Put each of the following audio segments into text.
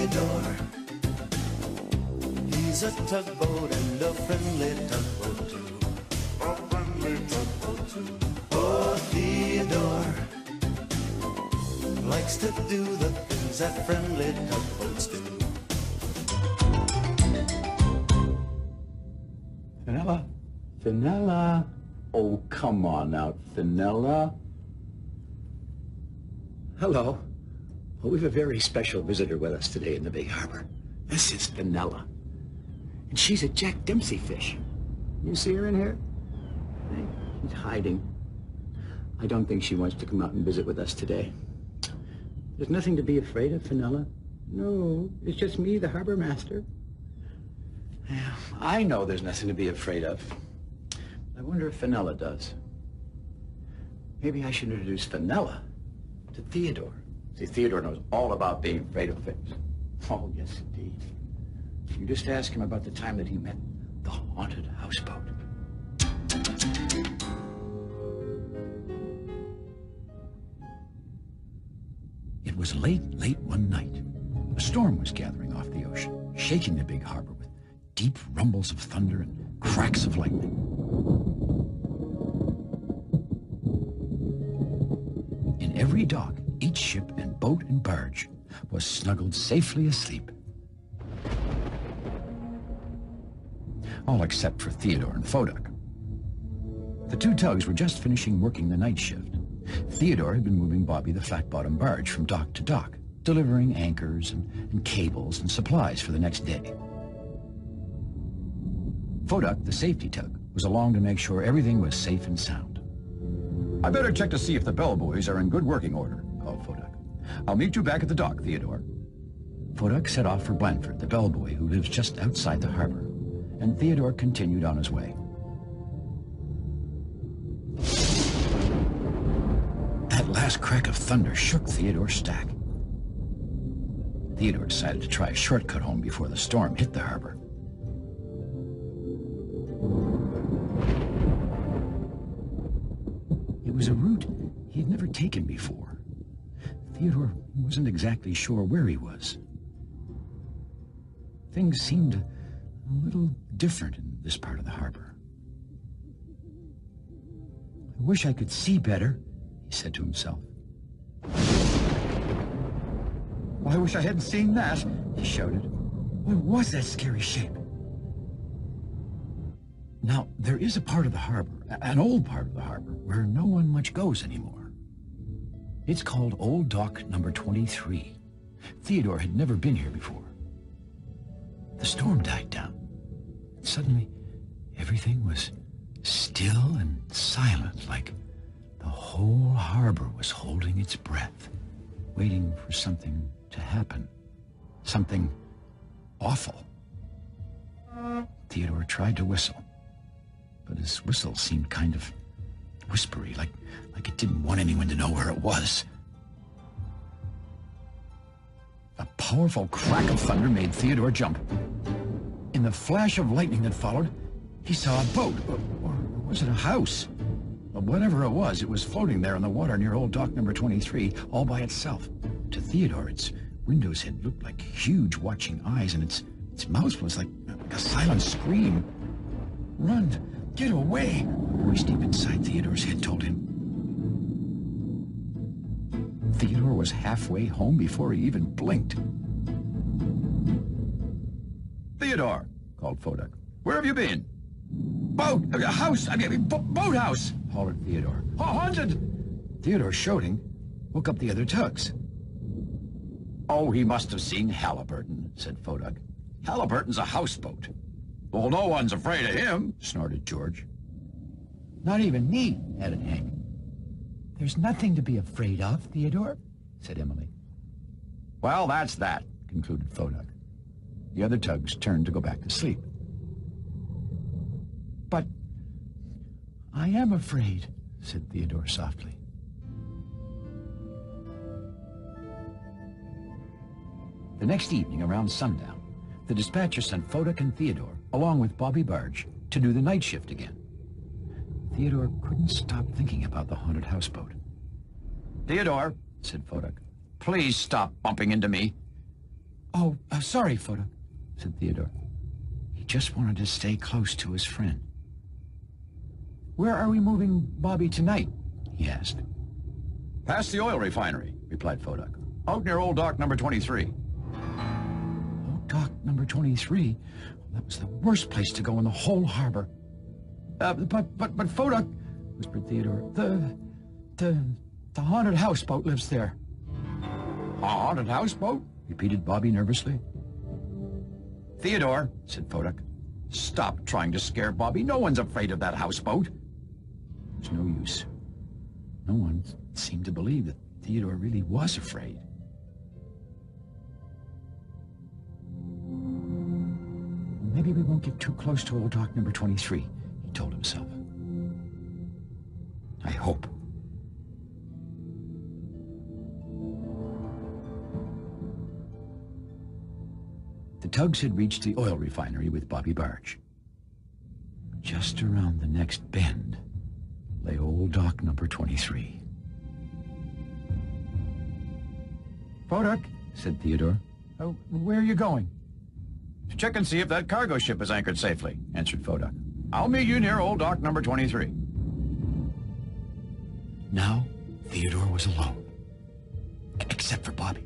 Theodore. He's a tugboat and a friendly tugboat too. A friendly tugboat too. Oh, Theodore likes to do the things that friendly tugboats do. Fenella? Fenella? Oh, come on now, Fenella. Hello. Well, we have a very special visitor with us today in the Big Harbor. This is Fenella. And she's a Jack Dempsey fish. You see her in here? Hey, she's hiding. I don't think she wants to come out and visit with us today. There's nothing to be afraid of, Fenella. No, it's just me, the harbor master. Yeah, I know there's nothing to be afraid of. I wonder if Fenella does. Maybe I should introduce Fenella to Theodore. See, Theodore knows all about being afraid of things. Oh, yes, indeed. You just ask him about the time that he met the haunted houseboat. It was late one night. A storm was gathering off the ocean, shaking the Big Harbor with deep rumbles of thunder and cracks of lightning. In every dock, each ship and boat and barge was snuggled safely asleep. All except for Theodore and Foduck. The two tugs were just finishing working the night shift. Theodore had been moving Bobby the flat-bottom barge from dock to dock, delivering anchors and cables and supplies for the next day. Foduck, the safety tug, was along to make sure everything was safe and sound. I better check to see if the bellboys are in good working order, called Foduck. I'll meet you back at the dock, Theodore. Foduck set off for Blandford, the bellboy who lives just outside the harbor, and Theodore continued on his way. That last crack of thunder shook Theodore's stack. Theodore decided to try a shortcut home before the storm hit the harbor. It was a route he had never taken before. Theodore wasn't exactly sure where he was. Things seemed a little different in this part of the harbor. I wish I could see better, he said to himself. Well, I wish I hadn't seen that, He shouted. What was that scary shape? Now, there is a part of the harbor, an old part of the harbor, where no one much goes anymore. It's called Old Dock Number 23. Theodore had never been here before. The storm died down. Suddenly, everything was still and silent, like the whole harbor was holding its breath, waiting for something to happen. Something awful. Theodore tried to whistle, but his whistle seemed kind of whispery, like it didn't want anyone to know where it was. A powerful crack of thunder made Theodore jump. In the flash of lightning that followed, he saw a boat, or was it a house? But whatever it was floating there on the water near Old Dock Number 23, all by itself. To Theodore, its windows had looked like huge watching eyes, and its mouth was like a silent scream. Run! Get away! A voice deep inside Theodore's head told him. Theodore was halfway home before he even blinked. Theodore, called Foduck. Where have you been? Boat! Boathouse! Hollered Theodore. Haunted! Theodore, shouting, woke up the other tugs. Oh, he must have seen Haliburton, said Foduck. Haliburton's a houseboat. Well, no one's afraid of him, snorted George. Not even me, added Hank. There's nothing to be afraid of, Theodore, said Emily. Well, that's that, concluded Foduck. The other tugs turned to go back to sleep. But I am afraid, said Theodore softly. The next evening, around sundown, the dispatcher sent Foduck and Theodore, along with Bobby Barge, to do the night shift again. Theodore couldn't stop thinking about the haunted houseboat. Theodore, said Foduck, please stop bumping into me. Oh, sorry, Photo, said Theodore. He just wanted to stay close to his friend. Where are we moving Bobby tonight? He asked. Past the oil refinery, replied Foduck. Out near Old Dock number 23. Old Dock number 23? That was the worst place to go in the whole harbor. But Foduck, whispered Theodore, the haunted houseboat lives there. A haunted houseboat? Repeated Bobby nervously. Theodore, said Foduck, stop trying to scare Bobby. No one's afraid of that houseboat. There's no use. No one seemed to believe that Theodore really was afraid. Maybe we won't get too close to Old Dock number 23, he told himself. I hope. The tugs had reached the oil refinery with Bobby Barge. Just around the next bend lay Old Dock number 23. Foduck, said Theodore. Where are you going? To check and see if that cargo ship is anchored safely, answered Foduck. I'll meet you near Old Dock number 23. Now, Theodore was alone. Except for Bobby.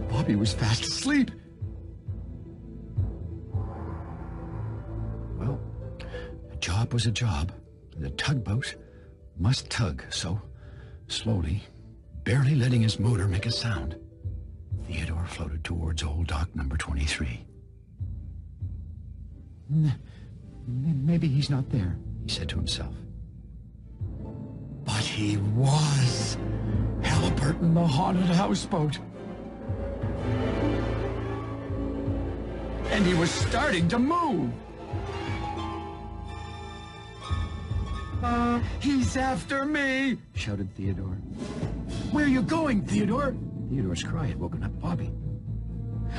Bobby was fast asleep. Well, a job was a job. The tugboat must tug, so slowly, barely letting his motor make a sound, Theodore floated towards Old Dock number 23. Maybe he's not there, he said to himself. But he was. Haliburton the Haunted Houseboat. And he was starting to move. He's after me, shouted Theodore. Where are you going, Theodore? Theodore's cry had woken up Bobby.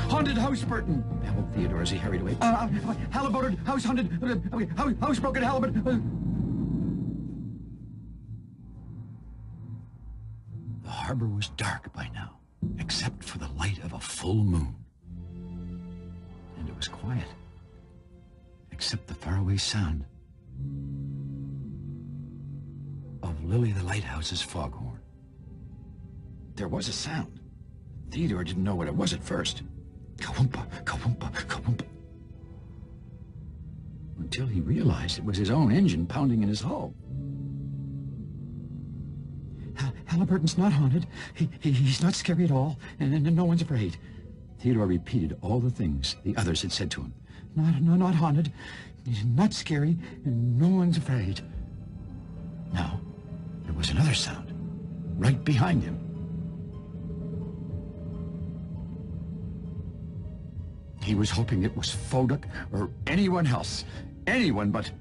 Haunted Houseburton, babbled Theodore as he hurried away. Haliburton, house haunted, housebroken Haliburton. The harbor was dark by now, except for the light of a full moon. And it was quiet, except the faraway sound of Lily the Lighthouse's foghorn. There was a sound. Theodore didn't know what it was at first. Kawumpa, kawumpa, kawumpa. Until he realized it was his own engine pounding in his hull. Haliburton's not haunted. He's not scary at all, and no one's afraid. Theodore repeated all the things the others had said to him. Not haunted, he's not scary, and no one's afraid. Now, there was another sound, right behind him. He was hoping it was Foduck or anyone else. Anyone but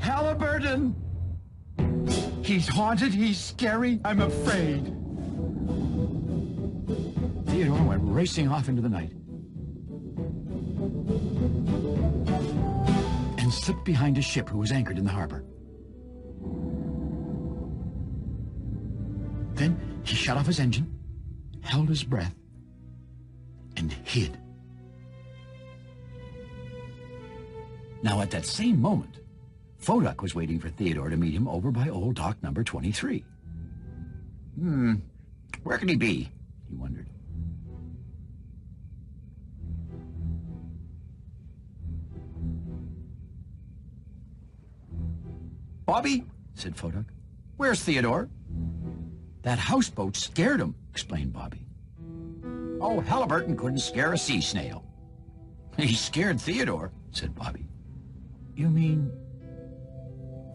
Haliburton! He's haunted, he's scary, I'm afraid. Theodore went racing off into the night and slipped behind a ship who was anchored in the harbor. Then he shut off his engine, held his breath, and hid. Now, at that same moment, Foduck was waiting for Theodore to meet him over by Old Dock number 23. Where can he be? He wondered. Bobby, said Foduck. where's Theodore? That houseboat scared him, explained Bobby. Oh, Haliburton couldn't scare a sea snail. He scared Theodore, said Bobby. You mean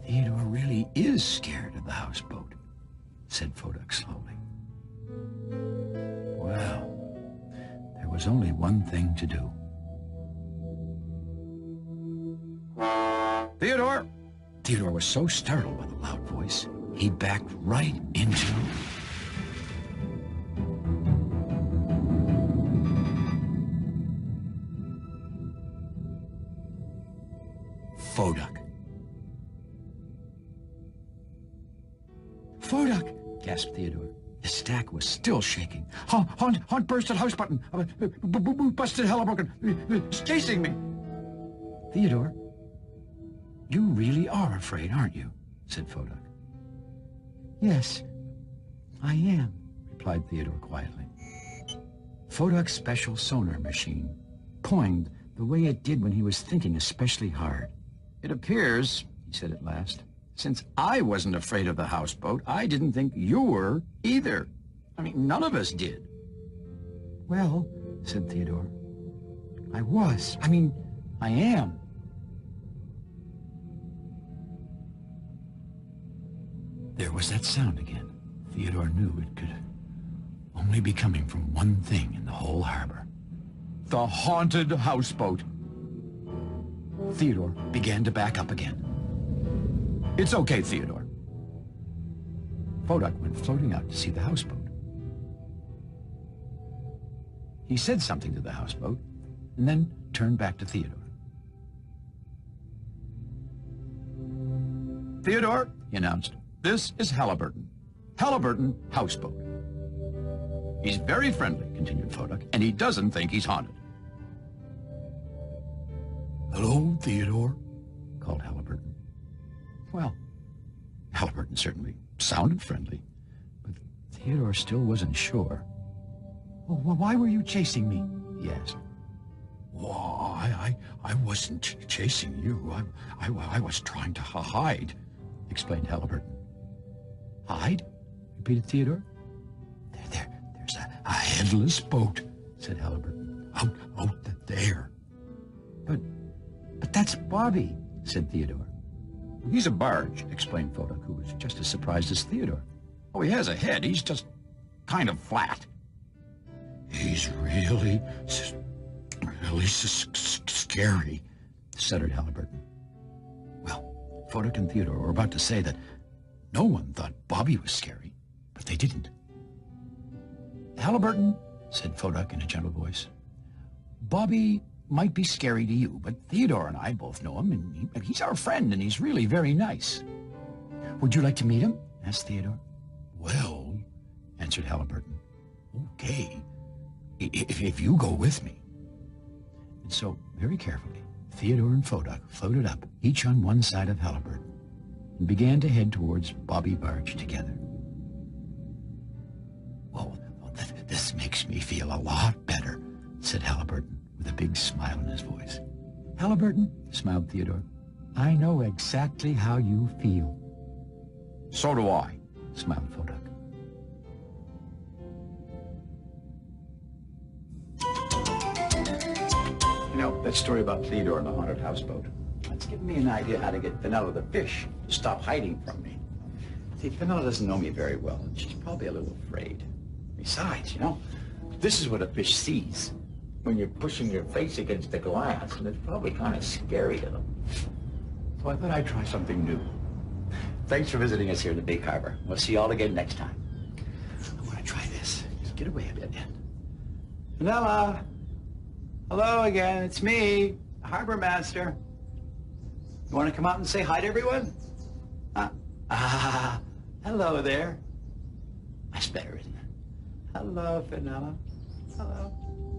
Theodore really is scared of the houseboat, said Foduck slowly. Well, there was only one thing to do. Theodore! Theodore was so startled by the loud voice, he backed right into Foduck. Foduck! gasped Theodore. The stack was still shaking. Haunt burst at house button. Busted Haliburton. It's chasing me. Theodore, you really are afraid, aren't you? Said Foduck. Yes, I am, replied Theodore quietly. Foduck's special sonar machine poinged the way it did when he was thinking especially hard. It appears, he said at last, since I wasn't afraid of the houseboat, I didn't think you were either. I mean, none of us did. Well, said Theodore, I was. I am. There was that sound again. Theodore knew it could only be coming from one thing in the whole harbor. The haunted houseboat. Theodore began to back up again. It's okay, Theodore. Foduck went floating out to see the houseboat. He said something to the houseboat and then turned back to Theodore. Theodore, he announced, this is Haliburton. Haliburton Houseboat. He's very friendly, continued Foduck, and he doesn't think he's haunted. Hello, Theodore, called Haliburton. Well, Haliburton certainly sounded friendly, but Theodore still wasn't sure. Well, why were you chasing me? He asked. Why, I wasn't chasing you. I was trying to hide, explained Haliburton. Hide? Repeated Theodore. There's a headless boat, said Haliburton. Out there. But that's Bobby, said Theodore. He's a barge, explained Foduck, who was just as surprised as Theodore. Oh, he has a head. He's just kind of flat. He's really scary, stuttered Haliburton. Well, Foduck and Theodore were about to say that no one thought Bobby was scary, but they didn't. Haliburton, said Foduck in a gentle voice, Bobby might be scary to you, but Theodore and I both know him, and he's our friend, and he's really very nice. Would you like to meet him? Asked Theodore. Well, answered Haliburton, okay, if you go with me. And so, very carefully, Theodore and Foduck floated up, each on one side of Haliburton, and began to head towards Bobby Barge together. Well, this makes me feel a lot better, said Haliburton, with a big smile in his voice. Haliburton, smiled Theodore, I know exactly how you feel. So do I, smiled Foduck. You know, that story about Theodore and the haunted houseboat, that's given me an idea how to get Fenella the fish to stop hiding from me. See, Fenella doesn't know me very well, and she's probably a little afraid. Besides, you know, this is what a fish sees when you're pushing your face against the glass, and it's probably kind of scary to them. So I thought I'd try something new. Thanks for visiting us here in the Big Harbor. We'll see you all again next time. I want to try this. Just get away a bit. Fenella! Hello again, it's me, the harbor master. You want to come out and say hi to everyone? Hello there. That's better, isn't it? Hello, Fenella. Hello.